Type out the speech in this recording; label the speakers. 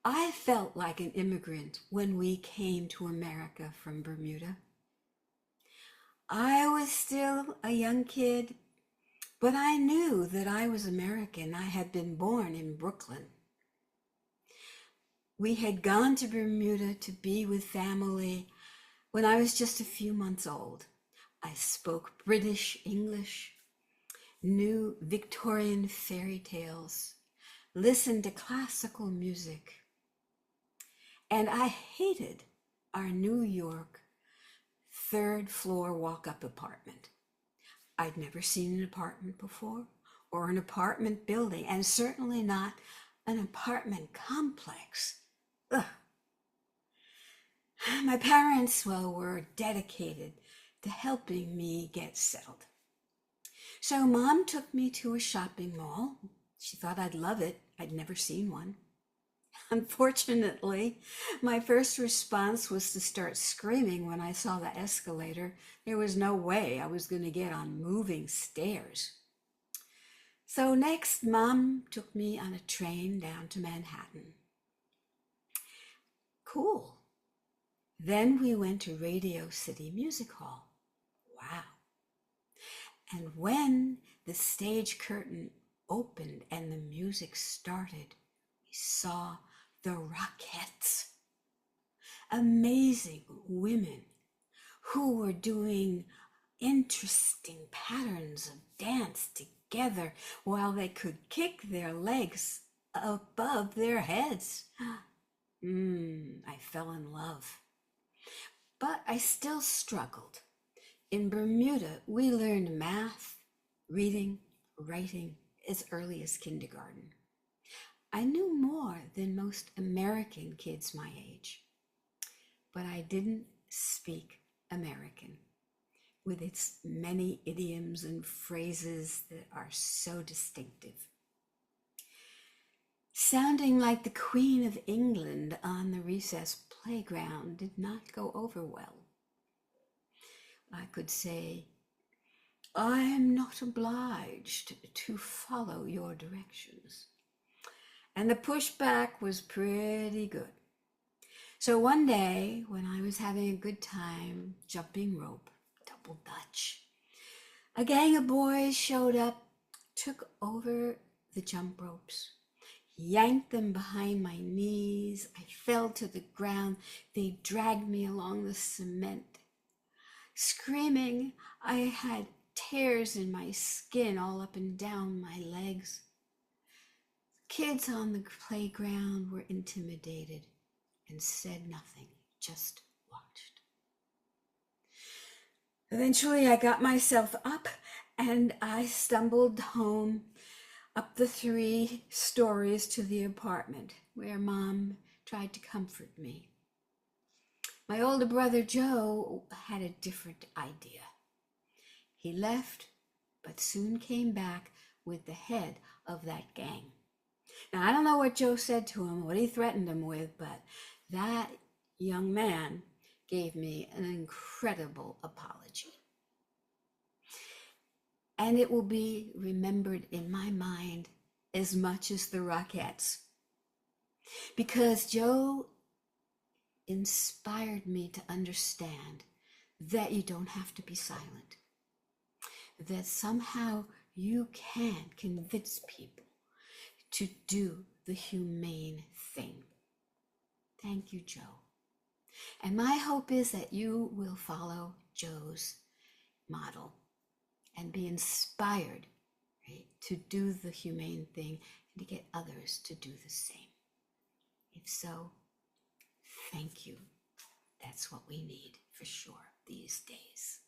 Speaker 1: I felt like an immigrant when we came to America from Bermuda. I was still a young kid, but I knew that I was American. I had been born in Brooklyn. We had gone to Bermuda to be with family when I was just a few months old. I spoke British English, knew Victorian fairy tales, listened to classical music, and I hated our New York third floor walk-up apartment. I'd never seen an apartment before, or an apartment building, and certainly not an apartment complex. Ugh. My parents, well, were dedicated to helping me get settled. So Mom took me to a shopping mall. She thought I'd love it. I'd never seen one. Unfortunately, my first response was to start screaming when I saw the escalator. There was no way I was going to get on moving stairs. So next, Mom took me on a train down to Manhattan. Cool. Then we went to Radio City Music Hall. Wow. And when the stage curtain opened and the music started, we saw the Rockettes. Amazing women who were doing interesting patterns of dance together while they could kick their legs above their heads. I fell in love. But I still struggled. In Bermuda, we learned math, reading, writing as early as kindergarten. I knew more than most American kids my age, but I didn't speak American with its many idioms and phrases that are so distinctive. Sounding like the Queen of England on the recess playground did not go over well. I could say, "I am not obliged to follow your directions." And the pushback was pretty good. So one day, when I was having a good time jumping rope, double Dutch, a gang of boys showed up, took over the jump ropes, yanked them behind my knees. I fell to the ground. They dragged me along the cement. Screaming, I had tears in my skin all up and down my legs. Kids on the playground were intimidated and said nothing, just watched. Eventually, I got myself up and I stumbled home up the 3 stories to the apartment where Mom tried to comfort me. My older brother Joe had a different idea. He left, but soon came back with the head of that gang. Now, I don't know what Joe said to him, what he threatened him with, but that young man gave me an incredible apology. And it will be remembered in my mind as much as the Rockettes, because Joe inspired me to understand that you don't have to be silent, that somehow you can convince people to do the humane thing. Thank you, Joe. And my hope is that you will follow Joe's model and be inspired, right, to do the humane thing and to get others to do the same. If so, thank you. That's what we need for sure these days.